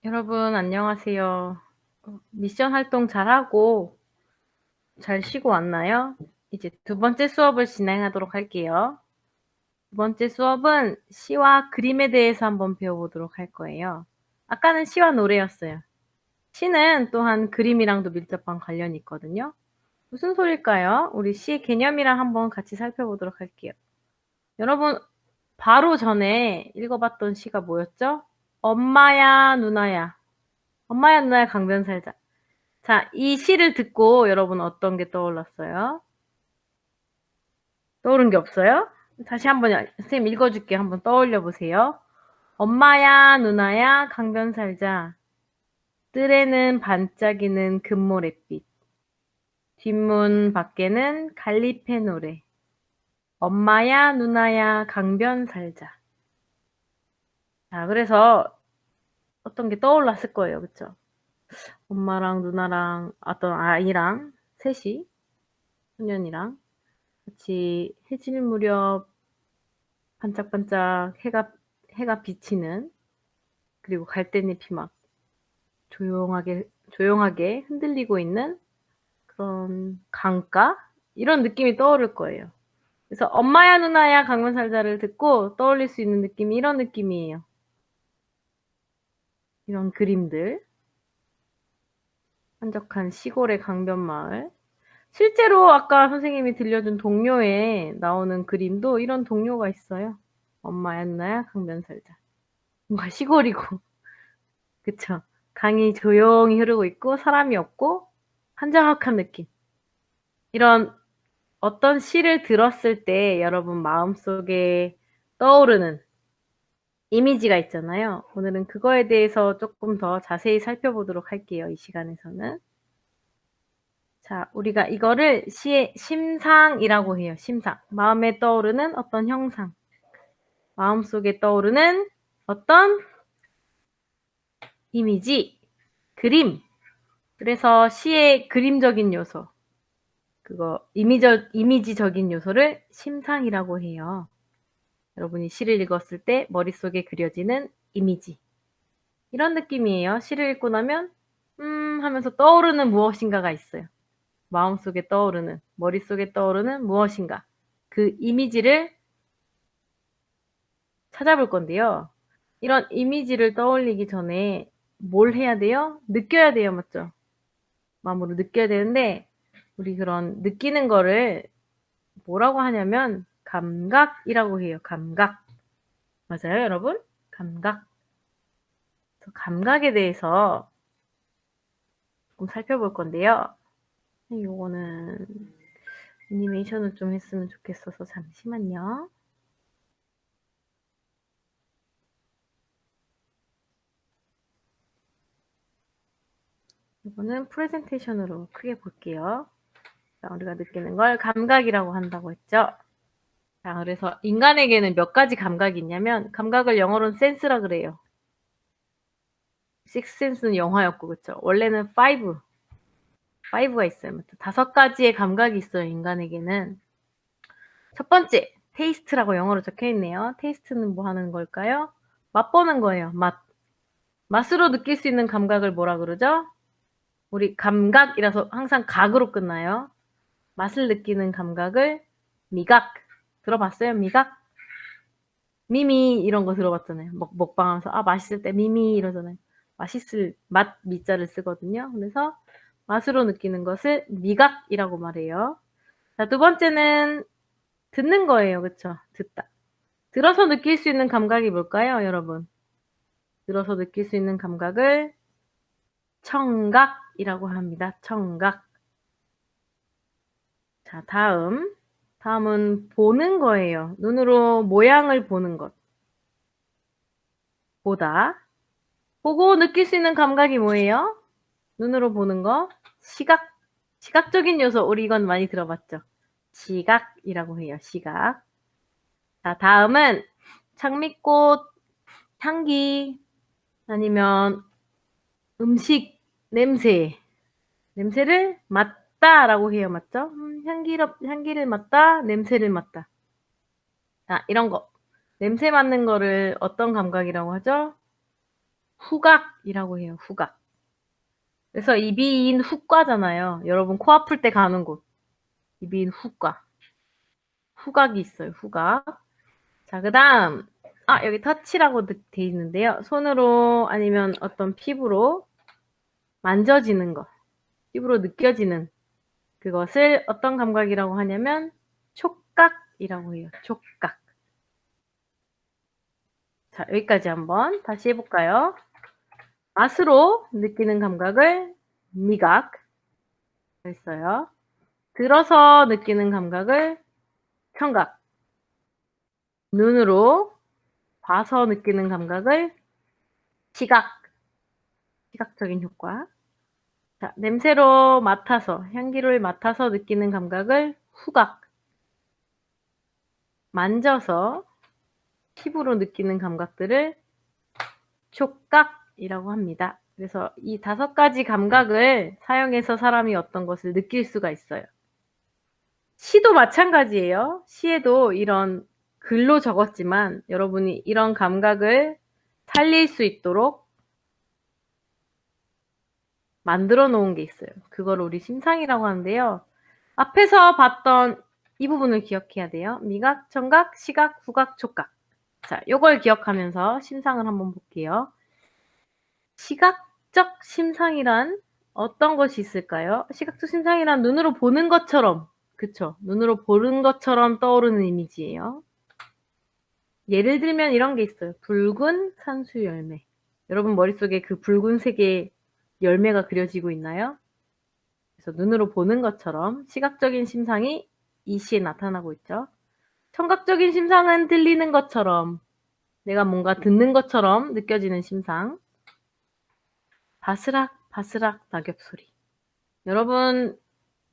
여러분 안녕하세요. 미션 활동 잘하고 잘 쉬고 왔나요? 이제 두 번째 수업을 진행하도록 할게요. 두 번째 수업은 시와 그림에 대해서 한번 배워보도록 할 거예요. 아까는 시와 노래였어요. 시는 또한 그림이랑도 밀접한 관련이 있거든요. 무슨 소릴까요? 우리 시의 개념이랑 한번 같이 살펴보도록 할게요. 여러분 바로 전에 읽어봤던 시가 뭐였죠? 엄마야 누나야. 엄마야 누나야 강변 살자. 자, 이 시를 듣고 여러분 어떤 게 떠올랐어요? 떠오른 게 없어요? 다시 한번 선생님 읽어줄게요. 한번 떠올려 보세요. 엄마야 누나야 강변 살자. 뜰에는 반짝이는 금모래빛. 뒷문 밖에는 갈리페 노래. 엄마야 누나야 강변 살자. 자, 그래서 어떤 게 떠올랐을 거예요. 그쵸? 엄마랑 누나랑 어떤 아이랑 셋이 소년이랑 같이 해질 무렵 반짝반짝 해가 비치는, 그리고 갈대잎이 막 조용하게 흔들리고 있는 그런 강가? 이런 느낌이 떠오를 거예요. 그래서 엄마야 누나야 강변 살자를 듣고 떠올릴 수 있는 느낌이 이런 느낌이에요. 이런 그림들. 한적한 시골의 강변 마을. 실제로 아까 선생님이 들려준 동요에 나오는 그림도 이런 동요가 있어요. 엄마야 누나야 강변 살자. 뭔가 시골이고 그쵸. 강이 조용히 흐르고 있고 사람이 없고 한적한 느낌. 이런 어떤 시를 들었을 때 여러분 마음속에 떠오르는 이미지가 있잖아요. 오늘은 그거에 대해서 조금 더 자세히 살펴보도록 할게요. 이 시간에서는. 자, 우리가 이거를 시의 심상이라고 해요. 심상. 마음에 떠오르는 어떤 형상. 마음속에 떠오르는 어떤 이미지, 그림. 그래서 시의 그림적인 요소, 그거 이미지적인 요소를 심상이라고 해요. 여러분이 시를 읽었을 때 머릿속에 그려지는 이미지. 이런 느낌이에요. 시를 읽고 나면 하면서 떠오르는 무엇인가가 있어요. 마음속에 떠오르는, 머릿속에 떠오르는 무엇인가. 그 이미지를 찾아볼 건데요. 이런 이미지를 떠올리기 전에 뭘 해야 돼요? 느껴야 돼요. 맞죠? 마음으로 느껴야 되는데 우리 그런 느끼는 거를 뭐라고 하냐면 감각이라고 해요. 감각. 맞아요, 여러분? 감각. 감각에 대해서 조금 살펴볼 건데요. 요거는 애니메이션을 좀 했으면 좋겠어서 잠시만요. 이거는 프레젠테이션으로 크게 볼게요. 자, 우리가 느끼는 걸 감각이라고 한다고 했죠. 자, 그래서 인간에게는 몇 가지 감각이 있냐면 감각을 영어로는 센스라 그래요. 식스센스는 영화였고 그쵸? 원래는 5가 있어요. 5가지의 감각이 있어요. 인간에게는. 첫 번째, 테이스트라고 영어로 적혀 있네요. 테이스트는 뭐 하는 걸까요? 맛보는 거예요. 맛으로 느낄 수 있는 감각을 뭐라 그러죠? 우리 감각이라서 항상 각으로 끝나요. 맛을 느끼는 감각을 미각. 들어봤어요? 미각? 미미 이런 거 들어봤잖아요. 먹방하면서 맛있을 때 미미 이러잖아요. 맛있을 맛 미자를 쓰거든요. 그래서 맛으로 느끼는 것을 미각이라고 말해요. 자, 두 번째는 듣는 거예요. 그쵸? 듣다. 들어서 느낄 수 있는 감각이 뭘까요, 여러분? 들어서 느낄 수 있는 감각을 청각이라고 합니다. 청각. 자, 다음은 보는 거예요. 눈으로 모양을 보는 것. 보다. 보고 느낄 수 있는 감각이 뭐예요? 눈으로 보는 거. 시각. 시각적인 요소. 우리 이건 많이 들어봤죠? 시각이라고 해요. 시각. 자, 다음은 장미꽃 향기 아니면 음식 냄새를 맡다라고 해요. 맞죠? 향기를 맡다, 냄새를 맡다. 자, 이런 거. 냄새 맡는 거를 어떤 감각이라고 하죠? 후각이라고 해요. 후각. 그래서 이비인 후과잖아요. 여러분 코 아플 때 가는 곳. 이비인 후과. 후각이 있어요. 후각. 자, 그다음 여기 터치라고 돼 있는데요. 손으로 아니면 어떤 피부로 만져지는 거. 피부로 느껴지는 그것을 어떤 감각이라고 하냐면 촉각이라고 해요. 촉각. 자, 여기까지 한번 다시 해볼까요? 맛으로 느끼는 감각을 미각 했어요. 들어서 느끼는 감각을 청각. 눈으로 봐서 느끼는 감각을 시각. 시각적인 효과. 자, 냄새로 맡아서, 향기를 맡아서 느끼는 감각을 후각. 만져서 피부로 느끼는 감각들을 촉각이라고 합니다. 그래서 이 5가지 감각을 사용해서 사람이 어떤 것을 느낄 수가 있어요. 시도 마찬가지예요. 시에도 이런 글로 적었지만 여러분이 이런 감각을 살릴 수 있도록 만들어 놓은 게 있어요. 그걸 우리 심상이라고 하는데요. 앞에서 봤던 이 부분을 기억해야 돼요. 미각, 청각, 시각, 후각, 촉각. 자, 요걸 기억하면서 심상을 한번 볼게요. 시각적 심상이란 어떤 것이 있을까요? 시각적 심상이란 눈으로 보는 것처럼, 그쵸? 눈으로 보는 것처럼 떠오르는 이미지예요. 예를 들면 이런 게 있어요. 붉은 산수 열매. 여러분 머릿속에 그 붉은색의 열매가 그려지고 있나요? 그래서 눈으로 보는 것처럼 시각적인 심상이 이 시에 나타나고 있죠. 청각적인 심상은 들리는 것처럼, 내가 뭔가 듣는 것처럼 느껴지는 심상. 바스락 바스락 낙엽 소리. 여러분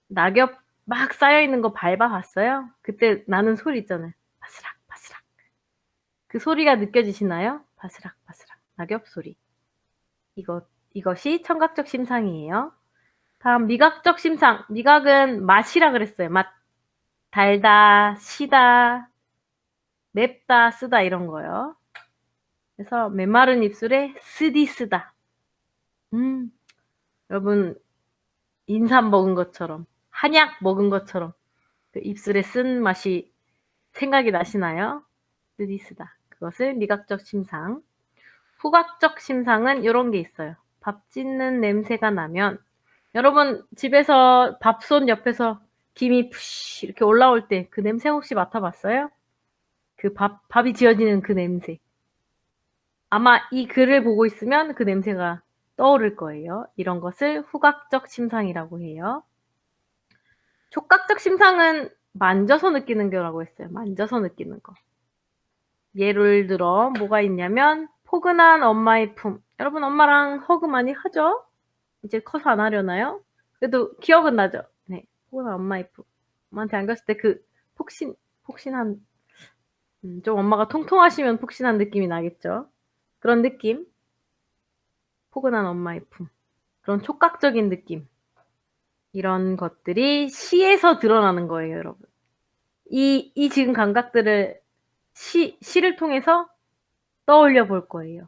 낙엽 막 쌓여있는 거 밟아봤어요? 그때 나는 소리 있잖아요. 바스락 바스락. 그 소리가 느껴지시나요? 바스락 바스락 낙엽 소리. 이것이 청각적 심상이에요. 다음 미각적 심상. 미각은 맛이라 그랬어요. 맛. 달다, 시다, 맵다, 쓰다 이런 거요. 그래서 메마른 입술에 쓰디 쓰다. 여러분 인삼 먹은 것처럼, 한약 먹은 것처럼 그 입술에 쓴 맛이 생각이 나시나요? 쓰디 쓰다. 그것을 미각적 심상. 후각적 심상은 요런 게 있어요. 밥 짓는 냄새가 나면 여러분 집에서 밥솥 옆에서 김이 푸쉬 이렇게 올라올 때 그 냄새 혹시 맡아봤어요? 그 밥이 지어지는 그 냄새. 아마 이 글을 보고 있으면 그 냄새가 떠오를 거예요. 이런 것을 후각적 심상이라고 해요. 촉각적 심상은 만져서 느끼는 거라고 했어요. 만져서 느끼는 거. 예를 들어 뭐가 있냐면 포근한 엄마의 품. 여러분 엄마랑 허그 많이 하죠? 이제 커서 안 하려나요? 그래도 기억은 나죠? 네. 포근한 엄마의 품. 엄마한테 안겼을 때 그 폭신한 좀 엄마가 통통하시면 폭신한 느낌이 나겠죠? 그런 느낌. 포근한 엄마의 품. 그런 촉각적인 느낌. 이런 것들이 시에서 드러나는 거예요, 여러분. 이 지금 감각들을 시를 통해서 떠올려 볼 거예요.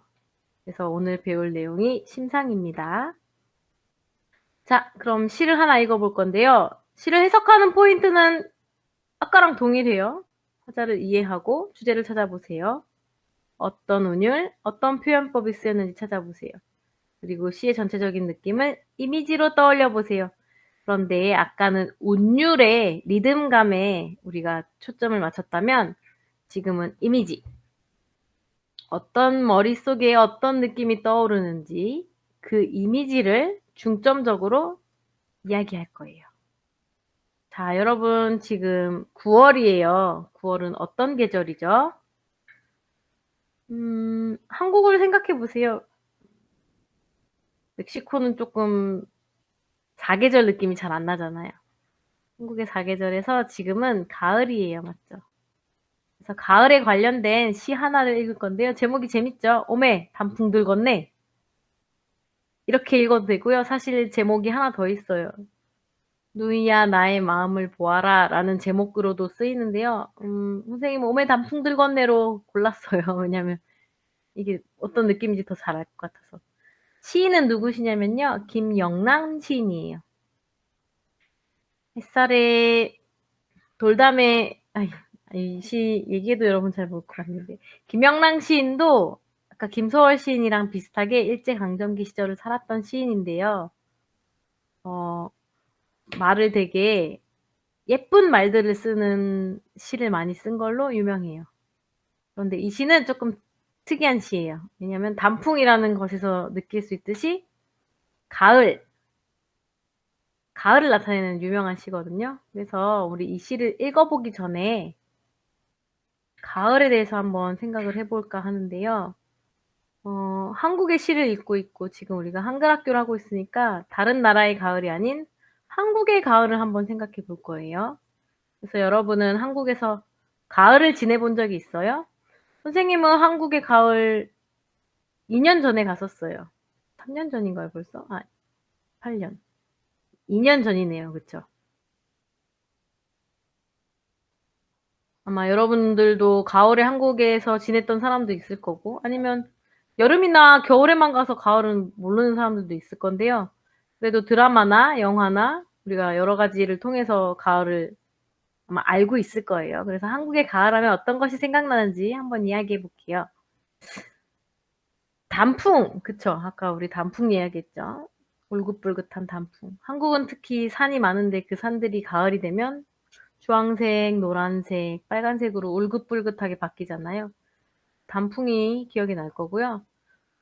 그래서 오늘 배울 내용이 심상입니다. 자, 그럼 시를 하나 읽어볼 건데요. 시를 해석하는 포인트는 아까랑 동일해요. 화자를 이해하고 주제를 찾아보세요. 어떤 운율, 어떤 표현법이 쓰였는지 찾아보세요. 그리고 시의 전체적인 느낌을 이미지로 떠올려 보세요. 그런데 아까는 운율의 리듬감에 우리가 초점을 맞췄다면 지금은 이미지. 어떤 머릿속에 어떤 느낌이 떠오르는지 그 이미지를 중점적으로 이야기할 거예요. 자, 여러분 지금 9월이에요. 9월은 어떤 계절이죠? 한국을 생각해 보세요. 멕시코는 조금 사계절 느낌이 잘 안 나잖아요. 한국의 사계절에서 지금은 가을이에요. 맞죠? 그래서 가을에 관련된 시 하나를 읽을 건데요. 제목이 재밌죠? 오메 단풍 들겄네. 이렇게 읽어도 되고요. 사실 제목이 하나 더 있어요. 누이야 나의 마음을 보아라 라는 제목으로도 쓰이는데요. 선생님은 오메 단풍 들겄네로 골랐어요. 왜냐면 이게 어떤 느낌인지 더 잘 알 것 같아서. 시인은 누구시냐면요. 김영랑 시인이에요. 햇살에 돌담에 이 시 얘기해도 여러분 잘 모를 것 같은데 김영랑 시인도 아까 김소월 시인이랑 비슷하게 일제강점기 시절을 살았던 시인인데요. 말을 되게 예쁜 말들을 쓰는 시를 많이 쓴 걸로 유명해요. 그런데 이 시는 조금 특이한 시예요. 왜냐하면 단풍이라는 것에서 느낄 수 있듯이 가을을 나타내는 유명한 시거든요. 그래서 우리 이 시를 읽어보기 전에 가을에 대해서 한번 생각을 해볼까 하는데요. 한국의 시를 읽고 있고 지금 우리가 한글 학교를 하고 있으니까 다른 나라의 가을이 아닌 한국의 가을을 한번 생각해 볼 거예요. 그래서 여러분은 한국에서 가을을 지내본 적이 있어요? 선생님은 한국의 가을 2년 전에 갔었어요. 3년 전인가요, 벌써? 8년. 2년 전이네요. 그쵸? 아마 여러분들도 가을에 한국에서 지냈던 사람도 있을 거고, 아니면 여름이나 겨울에만 가서 가을은 모르는 사람들도 있을 건데요. 그래도 드라마나 영화나 우리가 여러 가지를 통해서 가을을 아마 알고 있을 거예요. 그래서 한국의 가을 하면 어떤 것이 생각나는지 한번 이야기해 볼게요. 단풍. 그쵸. 아까 우리 단풍 이야기했죠. 울긋불긋한 단풍. 한국은 특히 산이 많은데 그 산들이 가을이 되면 주황색, 노란색, 빨간색으로 울긋불긋하게 바뀌잖아요. 단풍이 기억이 날 거고요.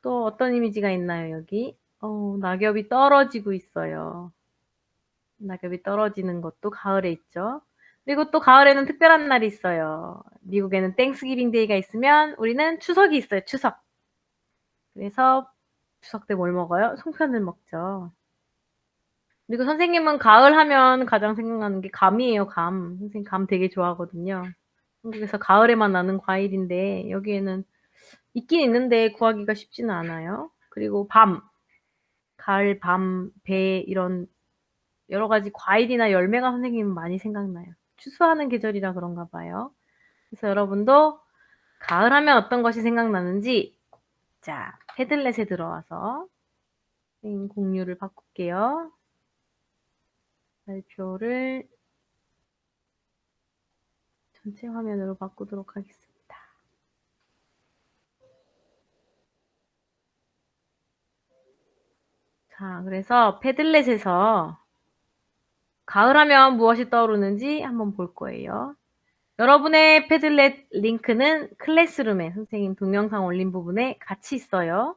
또 어떤 이미지가 있나요, 여기? 낙엽이 떨어지고 있어요. 낙엽이 떨어지는 것도 가을에 있죠. 그리고 또 가을에는 특별한 날이 있어요. 미국에는 땡스기빙 데이가 있으면 우리는 추석이 있어요, 추석. 그래서 추석 때 뭘 먹어요? 송편을 먹죠. 그리고 선생님은 가을 하면 가장 생각나는 게 감이에요, 감. 선생님 감 되게 좋아하거든요. 한국에서 가을에만 나는 과일인데 여기에는 있긴 있는데 구하기가 쉽지는 않아요. 그리고 밤, 가을 밤, 배 이런 여러 가지 과일이나 열매가 선생님은 많이 생각나요. 추수하는 계절이라 그런가 봐요. 그래서 여러분도 가을 하면 어떤 것이 생각나는지 자, 패들렛에 들어와서 공유를 바꿀게요. 발표를 전체 화면으로 바꾸도록 하겠습니다. 자, 그래서 패들렛에서 가을 하면 무엇이 떠오르는지 한번 볼 거예요. 여러분의 패들렛 링크는 클래스룸에 선생님 동영상 올린 부분에 같이 있어요.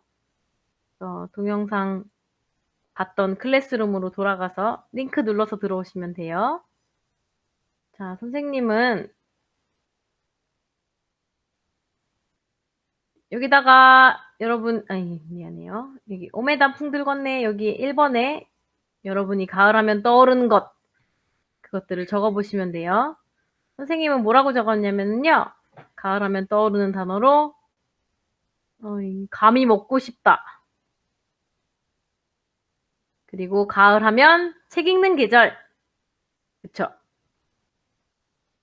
동영상 봤던 클래스룸으로 돌아가서 링크 눌러서 들어오시면 돼요. 자, 선생님은 여기다가 여러분, 미안해요. 여기 오메단풍 들겄네. 여기 1번에 여러분이 가을 하면 떠오르는 것, 그것들을 적어보시면 돼요. 선생님은 뭐라고 적었냐면요. 가을 하면 떠오르는 단어로 감이 먹고 싶다. 그리고 가을 하면 책 읽는 계절. 그쵸?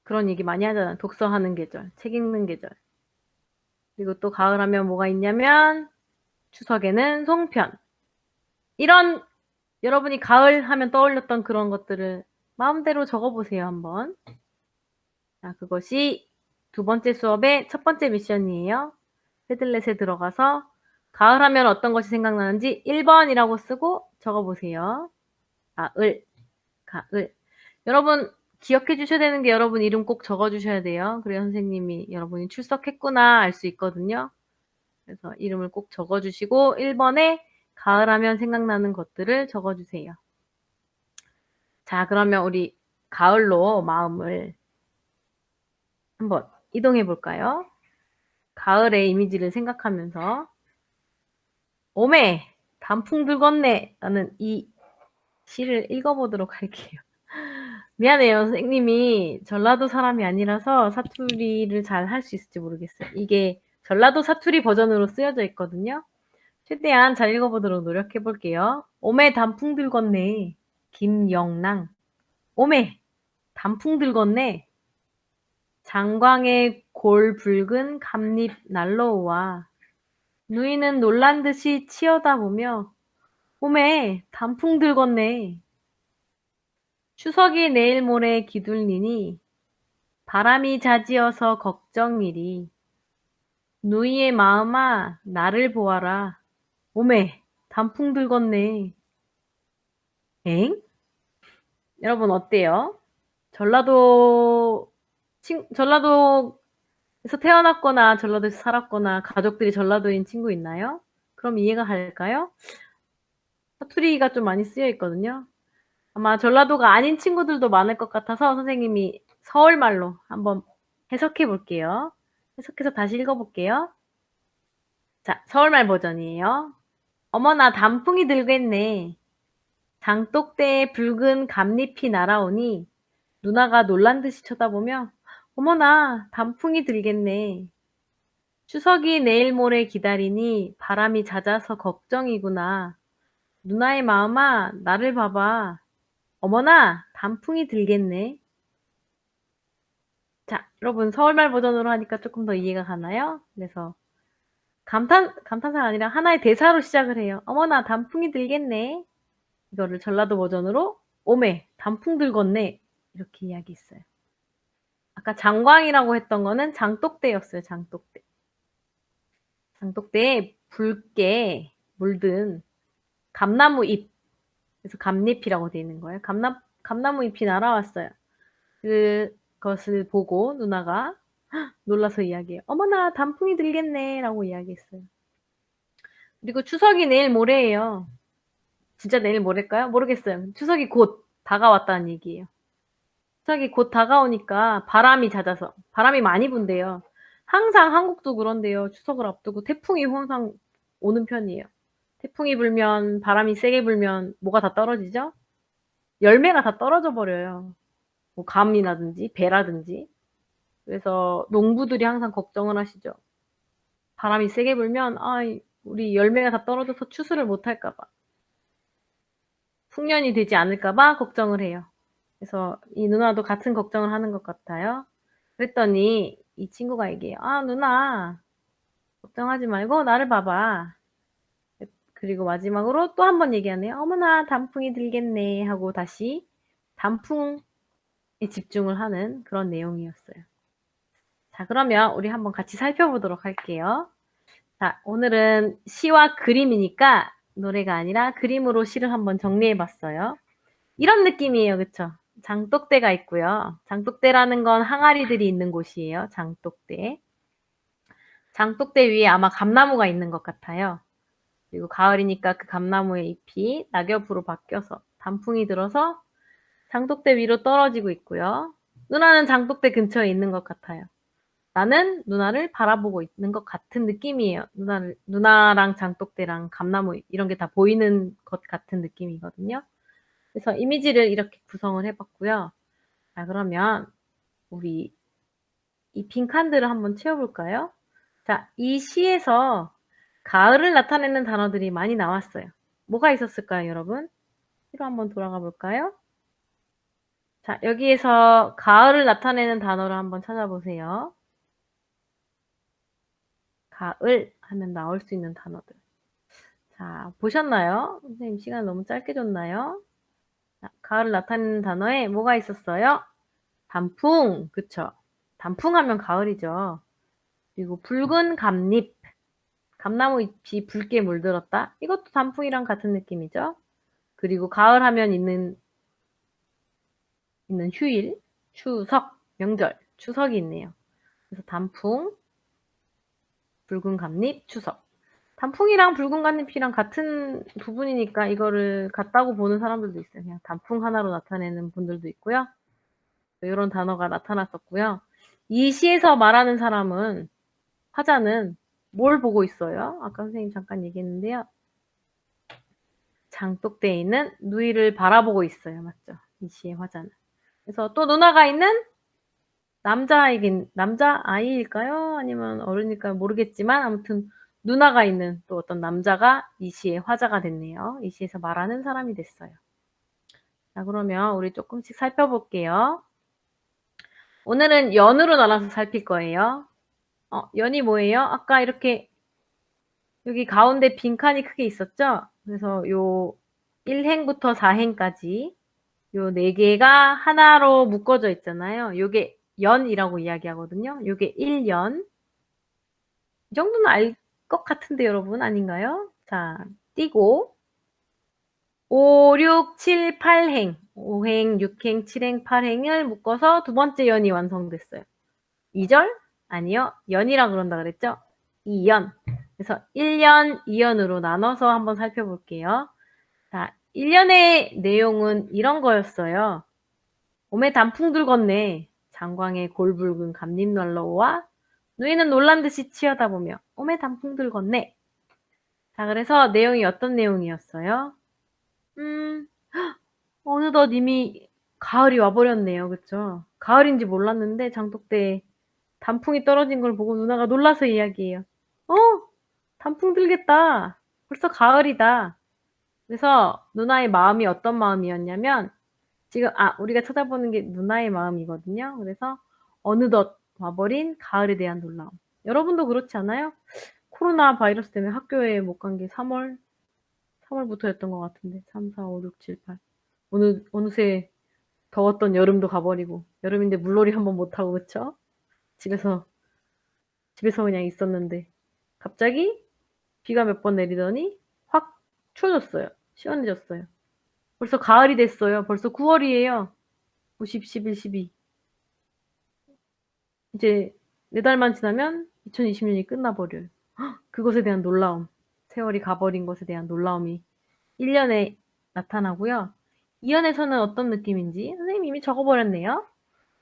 그런 얘기 많이 하잖아. 독서하는 계절, 책 읽는 계절. 그리고 또 가을 하면 뭐가 있냐면 추석에는 송편. 이런 여러분이 가을 하면 떠올렸던 그런 것들을 마음대로 적어보세요, 한번. 자, 그것이 두 번째 수업의 첫 번째 미션이에요. 패들렛에 들어가서 가을 하면 어떤 것이 생각나는지 1번이라고 쓰고 적어보세요. 가을. 여러분 기억해 주셔야 되는 게 여러분 이름 꼭 적어 주셔야 돼요. 그래야 선생님이 여러분이 출석했구나 알 수 있거든요. 그래서 이름을 꼭 적어 주시고 1번에 가을 하면 생각나는 것들을 적어 주세요. 자, 그러면 우리 가을로 마음을 한번 이동해 볼까요? 가을의 이미지를 생각하면서 오메 단풍 들겄네 라는 이 시를 읽어보도록 할게요. 미안해요. 선생님이 전라도 사람이 아니라서 사투리를 잘 할 수 있을지 모르겠어요. 이게 전라도 사투리 버전으로 쓰여져 있거든요. 최대한 잘 읽어보도록 노력해 볼게요. 오메 단풍 들겄네. 김영랑. 오메 단풍 들겄네. 장광의 골 붉은 감잎 날로우와 누이는 놀란 듯이 치여다보며 오메 단풍 들겄네. 추석이 내일 모레 기둘리니 바람이 자지어서 걱정이리. 누이의 마음아 나를 보아라. 오메 단풍 들겄네. 엥? 여러분 어때요? 전라도에서 태어났거나 전라도에서 살았거나 가족들이 전라도인 친구 있나요? 그럼 이해가 갈까요? 사투리가 좀 많이 쓰여 있거든요. 아마 전라도가 아닌 친구들도 많을 것 같아서 선생님이 서울말로 한번 해석해 볼게요. 해석해서 다시 읽어 볼게요. 자, 서울말 버전이에요. 어머나 단풍이 들겠네. 장독대에 붉은 감잎이 날아오니 누나가 놀란 듯이 쳐다보며 어머나 단풍이 들겠네. 추석이 내일 모레 기다리니 바람이 잦아서 걱정이구나. 누나의 마음아 나를 봐봐. 어머나 단풍이 들겠네. 자, 여러분 서울말 버전으로 하니까 조금 더 이해가 가나요? 그래서 감탄사가 아니라 하나의 대사로 시작을 해요. 어머나 단풍이 들겠네. 이거를 전라도 버전으로 오메 단풍 들겄네 이렇게 이야기했어요. 아까 장광이라고 했던 거는 장독대였어요. 장독대. 장독대에 붉게 물든 감나무 잎. 그래서 감잎이라고 되어 있는 거예요. 감나무 잎이 날아왔어요. 그것을 보고 누나가 놀라서 이야기해요. 어머나 단풍이 들겠네 라고 이야기했어요. 그리고 추석이 내일 모레예요. 진짜 내일 모레일까요? 모르겠어요. 추석이 곧 다가왔다는 얘기예요. 추석이 곧 다가오니까 바람이 잦아서 바람이 많이 분대요. 항상 한국도 그런데요. 추석을 앞두고 태풍이 항상 오는 편이에요. 태풍이 불면 바람이 세게 불면 뭐가 다 떨어지죠? 열매가 다 떨어져 버려요. 뭐 감이라든지 배라든지. 그래서 농부들이 항상 걱정을 하시죠. 바람이 세게 불면 우리 열매가 다 떨어져서 추수를 못 할까 봐. 풍년이 되지 않을까 봐 걱정을 해요. 그래서 이 누나도 같은 걱정을 하는 것 같아요. 그랬더니 이 친구가 얘기해요. 누나 걱정하지 말고 나를 봐봐. 그리고 마지막으로 또 한 번 얘기하네요. 어머나 단풍이 들겠네 하고 다시 단풍에 집중을 하는 그런 내용이었어요. 자, 그러면 우리 한번 같이 살펴보도록 할게요. 자, 오늘은 시와 그림이니까 노래가 아니라 그림으로 시를 한번 정리해 봤어요. 이런 느낌이에요. 그쵸? 장독대가 있고요. 장독대라는 건 항아리들이 있는 곳이에요. 장독대. 장독대 위에 아마 감나무가 있는 것 같아요. 그리고 가을이니까 그 감나무의 잎이 낙엽으로 바뀌어서 단풍이 들어서 장독대 위로 떨어지고 있고요. 누나는 장독대 근처에 있는 것 같아요. 나는 누나를 바라보고 있는 것 같은 느낌이에요. 누나랑 장독대랑 감나무 이런 게 다 보이는 것 같은 느낌이거든요. 그래서 이미지를 이렇게 구성을 해봤고요. 자, 그러면 우리 이 빈칸들을 한번 채워볼까요? 자, 이 시에서 가을을 나타내는 단어들이 많이 나왔어요. 뭐가 있었을까요, 여러분? 시로 한번 돌아가 볼까요? 자, 여기에서 가을을 나타내는 단어를 한번 찾아보세요. 가을 하면 나올 수 있는 단어들. 자, 보셨나요? 선생님 시간 너무 짧게 줬나요? 자, 가을을 나타내는 단어에 뭐가 있었어요? 단풍, 그쵸? 단풍 하면 가을이죠. 그리고 붉은 감잎, 감나무 잎이 붉게 물들었다. 이것도 단풍이랑 같은 느낌이죠. 그리고 가을 하면 있는 휴일, 추석, 명절, 추석이 있네요. 그래서 단풍, 붉은 감잎, 추석. 단풍이랑 붉은 감잎이랑 같은 부분이니까 이거를 같다고 보는 사람들도 있어요. 그냥 단풍 하나로 나타내는 분들도 있고요. 이런 단어가 나타났었고요. 이 시에서 말하는 사람은 화자는 뭘 보고 있어요? 아까 선생님 잠깐 얘기했는데요. 장독대에 있는 누이를 바라보고 있어요. 맞죠? 이 시의 화자는. 그래서 또 누나가 있는 남자아이일까요? 아니면 어른일까요? 모르겠지만 아무튼 누나가 있는 또 어떤 남자가 이 시의 화자가 됐네요. 이 시에서 말하는 사람이 됐어요. 자, 그러면 우리 조금씩 살펴볼게요. 오늘은 연으로 나눠서 살필 거예요. 연이 뭐예요? 아까 이렇게 여기 가운데 빈칸이 크게 있었죠? 그래서 요 1행부터 4행까지 요 4개가 하나로 묶어져 있잖아요. 요게 연이라고 이야기하거든요. 요게 1연. 이 정도는 알 것 같은데 여러분 아닌가요? 자, 띄고 5, 6, 7, 8행 5행, 6행, 7행, 8행을 묶어서 두 번째 연이 완성됐어요. 2절? 아니요. 연이라 그런다 그랬죠? 2연. 그래서 1연, 2연으로 나눠서 한번 살펴볼게요. 자, 1년의 내용은 이런 거였어요. 몸에 단풍 들겄네. 장광에 골붉은 감잎 날라오와 누이는 놀란 듯이 치여다보며 몸에 단풍 들겄네. 자, 그래서 내용이 어떤 내용이었어요? 어느덧 이미 가을이 와버렸네요. 그쵸? 가을인지 몰랐는데 장독대에 단풍이 떨어진 걸 보고 누나가 놀라서 이야기해요. 어? 단풍 들겠다. 벌써 가을이다. 그래서 누나의 마음이 어떤 마음이었냐면 지금 우리가 찾아보는 게 누나의 마음이거든요. 그래서 어느덧 와버린 가을에 대한 놀라움. 여러분도 그렇지 않아요? 코로나 바이러스 때문에 학교에 못 간 게 3월부터였던 것 같은데 3, 4, 5, 6, 7, 8 어느새 더웠던 여름도 가버리고 여름인데 물놀이 한번 못하고 그쵸? 집에서 그냥 있었는데 갑자기 비가 몇 번 내리더니 확 추워졌어요. 시원해졌어요. 벌써 가을이 됐어요. 벌써 9월이에요. 9, 10, 11, 12 이제 4달만 지나면 2020년이 끝나버려요. 그것에 대한 놀라움, 세월이 가버린 것에 대한 놀라움이 1년에 나타나고요. 2년에서는 어떤 느낌인지 선생님이 이미 적어버렸네요.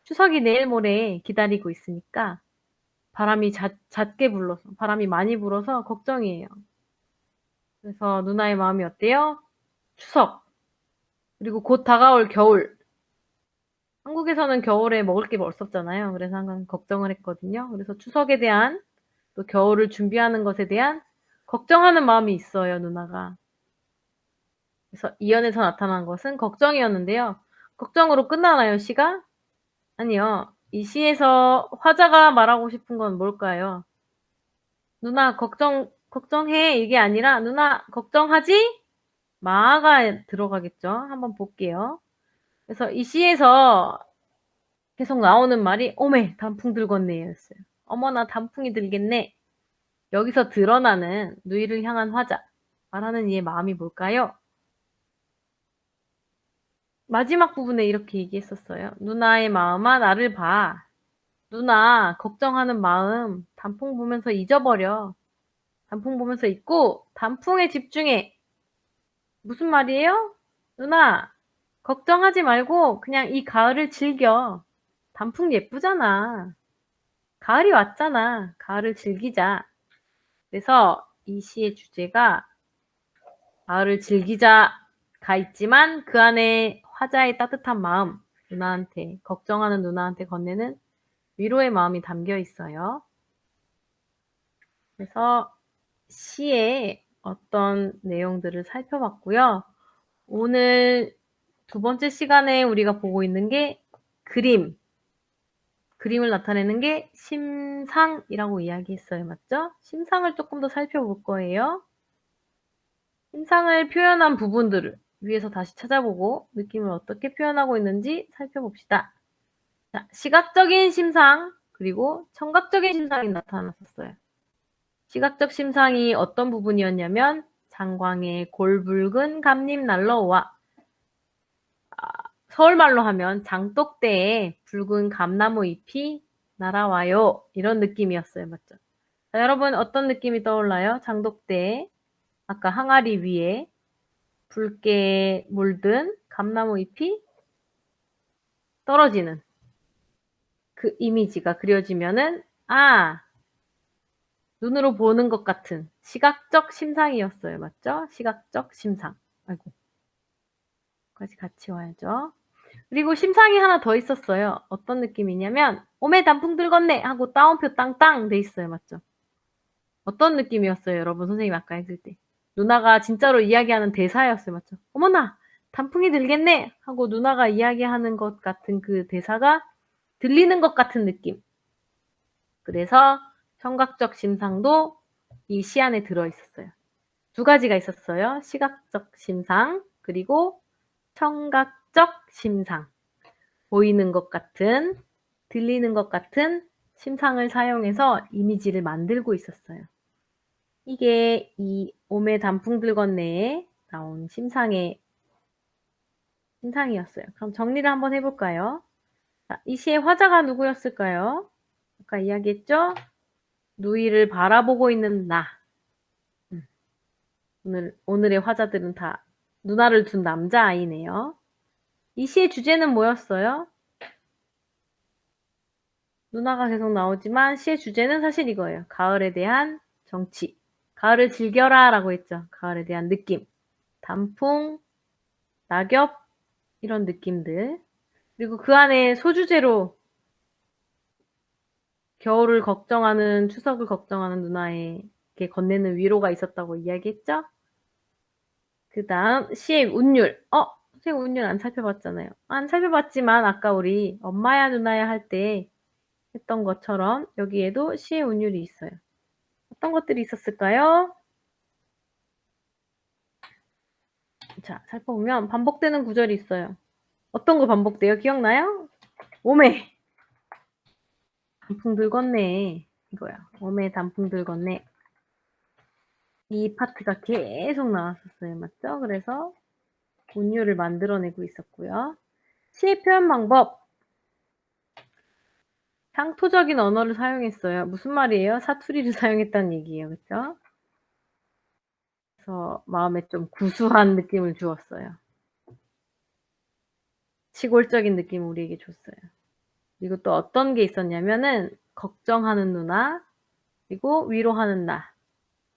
추석이 내일 모레 기다리고 있으니까 바람이 잦게 불러서 바람이 많이 불어서 걱정이에요. 그래서 누나의 마음이 어때요? 추석 그리고 곧 다가올 겨울. 한국에서는 겨울에 먹을 게 없었잖아요. 그래서 항상 걱정을 했거든요. 그래서 추석에 대한 또 겨울을 준비하는 것에 대한 걱정하는 마음이 있어요, 누나가. 그래서 이연에서 나타난 것은 걱정이었는데요. 걱정으로 끝나나요, 시가? 아니요. 이 시에서 화자가 말하고 싶은 건 뭘까요? 누나 걱정해 이게 아니라 누나 걱정하지? 마가 들어가겠죠. 한번 볼게요. 그래서 이 시에서 계속 나오는 말이 오메 단풍 들겄네 였어요. 어머나 단풍이 들겠네. 여기서 드러나는 누이를 향한 화자 말하는 이의 마음이 뭘까요? 마지막 부분에 이렇게 얘기했었어요. 누나의 마음아 나를 봐. 누나 걱정하는 마음 단풍 보면서 잊어버려. 단풍 보면서 잊고 단풍에 집중해. 무슨 말이에요? 누나 걱정하지 말고 그냥 이 가을을 즐겨. 단풍 예쁘잖아. 가을이 왔잖아. 가을을 즐기자. 그래서 이 시의 주제가 가을을 즐기자가 있지만 그 안에 화자의 따뜻한 마음, 누나한테 걱정하는 누나한테 건네는 위로의 마음이 담겨 있어요. 그래서 시의 어떤 내용들을 살펴봤고요. 오늘 두 번째 시간에 우리가 보고 있는 게 그림을 나타내는 게 심상이라고 이야기했어요. 맞죠? 심상을 조금 더 살펴볼 거예요. 심상을 표현한 부분들을 위에서 다시 찾아보고 느낌을 어떻게 표현하고 있는지 살펴봅시다. 자, 시각적인 심상 그리고 청각적인 심상이 나타났었어요. 시각적 심상이 어떤 부분이었냐면 장광에 골붉은 감잎 날라오와 서울말로 하면 장독대에 붉은 감나무 잎이 날아와요. 이런 느낌이었어요. 맞죠? 자, 여러분 어떤 느낌이 떠올라요? 장독대에 아까 항아리 위에 붉게 물든 감나무 잎이 떨어지는 그 이미지가 그려지면은 눈으로 보는 것 같은 시각적 심상이었어요. 맞죠? 시각적 심상. 아이고. 까지 같이 와야죠. 그리고 심상이 하나 더 있었어요. 어떤 느낌이냐면 오메 단풍 들겄네 하고 따옴표 땅땅 돼 있어요. 맞죠? 어떤 느낌이었어요, 여러분? 선생님 아까 했을 때. 누나가 진짜로 이야기하는 대사였어요. 맞죠? 어머나 단풍이 들겠네 하고 누나가 이야기하는 것 같은 그 대사가 들리는 것 같은 느낌. 그래서 청각적 심상도 이 시 안에 들어 있었어요. 두 가지가 있었어요. 시각적 심상 그리고 청각적 심상. 보이는 것 같은, 들리는 것 같은 심상을 사용해서 이미지를 만들고 있었어요. 이게 이 오메 단풍들 건네에 나온 심상이었어요. 그럼 정리를 한번 해볼까요? 자, 이 시의 화자가 누구였을까요? 아까 이야기했죠? 누이를 바라보고 있는 나. 오늘의 화자들은 다 누나를 둔 남자아이네요. 이 시의 주제는 뭐였어요? 누나가 계속 나오지만 시의 주제는 사실 이거예요. 가을에 대한 정치. 가을을 즐겨라 라고 했죠. 가을에 대한 느낌. 단풍, 낙엽 이런 느낌들. 그리고 그 안에 소주제로 겨울을 걱정하는 추석을 걱정하는 누나에게 건네는 위로가 있었다고 이야기했죠. 그 다음 시의 운율. 선생님 운율 안 살펴봤잖아요. 안 살펴봤지만 아까 우리 엄마야 누나야 할 때 했던 것처럼 여기에도 시의 운율이 있어요. 어떤 것들이 있었을까요? 자, 살펴보면 반복되는 구절이 있어요. 어떤 거 반복돼요? 기억나요? 오메 단풍들 건네 이거야. 오메 단풍들 건네. 이 파트가 계속 나왔었어요. 맞죠? 그래서 운율을 만들어내고 있었고요. 시의 표현 방법. 상토적인 언어를 사용했어요. 무슨 말이에요? 사투리를 사용했다는 얘기예요. 그렇죠? 그래서 마음에 좀 구수한 느낌을 주었어요. 시골적인 느낌을 우리에게 줬어요. 그리고 또 어떤 게 있었냐면은 걱정하는 누나 그리고 위로하는 나.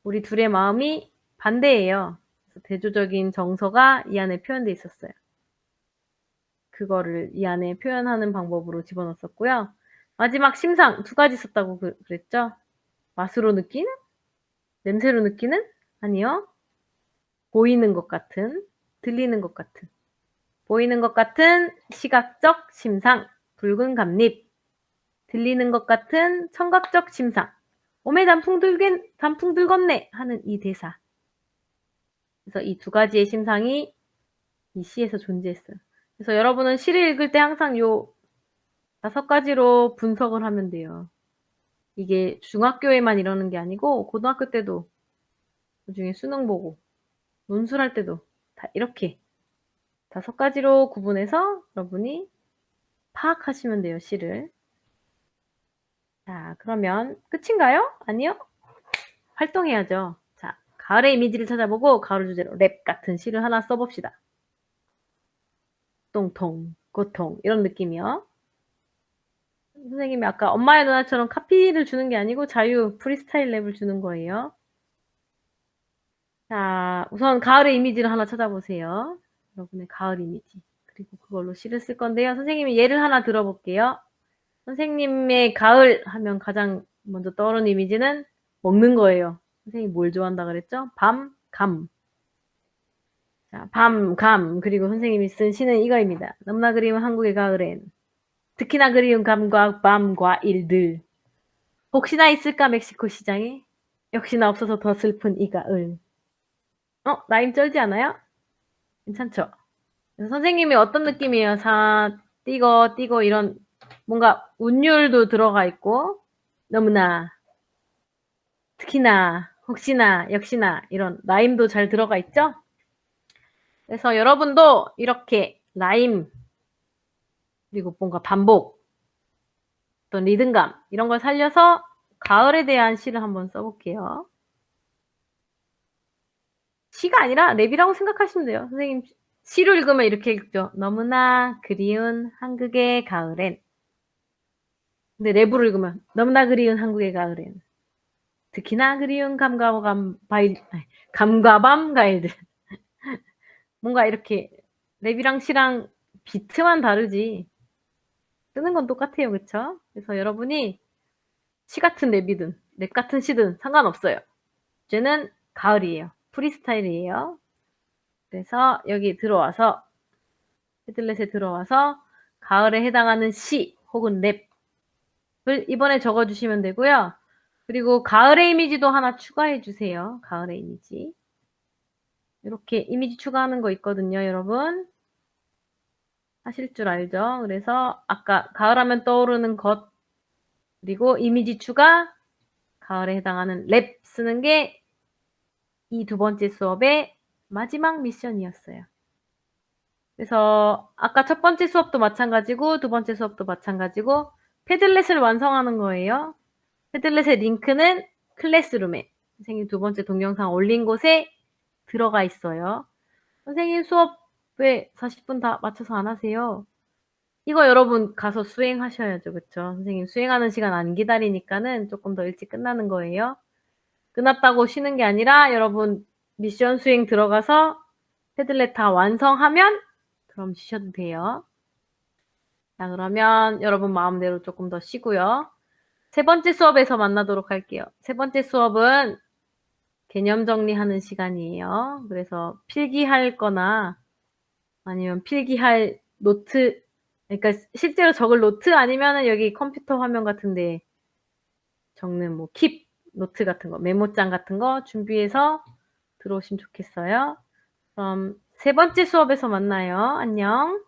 우리 둘의 마음이 반대예요. 그래서 대조적인 정서가 이 안에 표현돼 있었어요. 그거를 이 안에 표현하는 방법으로 집어넣었고요. 마지막 심상 두 가지 썼다고 그랬죠? 맛으로 느끼는? 냄새로 느끼는? 아니요. 보이는 것 같은, 들리는 것 같은. 보이는 것 같은 시각적 심상, 붉은 감잎. 들리는 것 같은 청각적 심상. 오메 단풍들 건네 하는 이 대사. 그래서 이 두 가지의 심상이 이 시에서 존재했어요. 그래서 여러분은 시를 읽을 때 항상 요 5가지로 분석을 하면 돼요. 이게 중학교에만 이러는 게 아니고 고등학교 때도 나중에 수능 보고 논술할 때도 다 이렇게 5가지로 구분해서 여러분이 파악하시면 돼요, 시를. 자, 그러면 끝인가요? 아니요? 활동해야죠. 자, 가을의 이미지를 찾아보고 가을 주제로 랩 같은 시를 하나 써봅시다. 똥통, 고통 이런 느낌이요. 선생님이 아까 엄마의 누나처럼 카피를 주는 게 아니고 자유 프리스타일 랩을 주는 거예요. 자, 우선 가을의 이미지를 하나 찾아보세요. 여러분의 가을 이미지. 그리고 그걸로 시를 쓸 건데요. 선생님이 예를 하나 들어볼게요. 선생님의 가을 하면 가장 먼저 떠오르는 이미지는 먹는 거예요. 선생님이 뭘 좋아한다 그랬죠? 밤, 감. 자, 밤, 감. 그리고 선생님이 쓴 시는 이거입니다. 너무나 그리운 한국의 가을엔 특히나 그리운 감과 밤과 일들. 혹시나 있을까 멕시코 시장에? 역시나 없어서 더 슬픈 이 가을. 라임 쩔지 않아요? 괜찮죠? 그래서 선생님이 어떤 느낌이에요? 띄고 이런 뭔가 운율도 들어가 있고 너무나 특히나 혹시나 역시나 이런 라임도 잘 들어가 있죠? 그래서 여러분도 이렇게 라임 그리고 뭔가 반복 어떤 리듬감 이런 걸 살려서 가을에 대한 시를 한번 써볼게요. 시가 아니라 랩이라고 생각하시면 돼요. 선생님 시를 읽으면 이렇게 읽죠. 너무나 그리운 한국의 가을엔. 근데 랩으로 읽으면 너무나 그리운 한국의 가을엔. 특히나 그리운 감과 밤 과일들. 뭔가 이렇게 랩이랑 시랑 비트만 다르지 쓰는 건 똑같아요. 그쵸? 그래서 여러분이 시 같은 랩이든 랩 같은 시든 상관없어요. 주제는 가을이에요. 프리스타일이에요. 그래서 여기 들어와서 헤들렛에 들어와서 가을에 해당하는 시 혹은 랩을 이번에 적어주시면 되고요. 그리고 가을의 이미지도 하나 추가해 주세요. 가을의 이미지. 이렇게 이미지 추가하는 거 있거든요, 여러분. 하실 줄 알죠? 그래서 아까 가을하면 떠오르는 것, 그리고 이미지 추가, 가을에 해당하는 랩 쓰는 게 이 두 번째 수업의 마지막 미션이었어요. 그래서 아까 첫 번째 수업도 마찬가지고 두 번째 수업도 마찬가지고 패들렛을 완성하는 거예요. 패들렛의 링크는 클래스룸에 선생님 두 번째 동영상 올린 곳에 들어가 있어요. 선생님 수업 왜 40분 다 맞춰서 안 하세요? 이거 여러분 가서 수행하셔야죠. 그쵸? 선생님 수행하는 시간 안 기다리니까는 조금 더 일찍 끝나는 거예요. 끝났다고 쉬는 게 아니라 여러분 미션 수행 들어가서 패들렛 다 완성하면 그럼 쉬셔도 돼요. 자, 그러면 여러분 마음대로 조금 더 쉬고요. 세 번째 수업에서 만나도록 할게요. 세 번째 수업은 개념 정리하는 시간이에요. 그래서 필기할 거나 아니면 필기할 노트, 그러니까 실제로 적을 노트 아니면은 여기 컴퓨터 화면 같은데 적는 뭐 킵 노트 같은 거, 메모장 같은 거 준비해서 들어오시면 좋겠어요. 그럼 세 번째 수업에서 만나요. 안녕.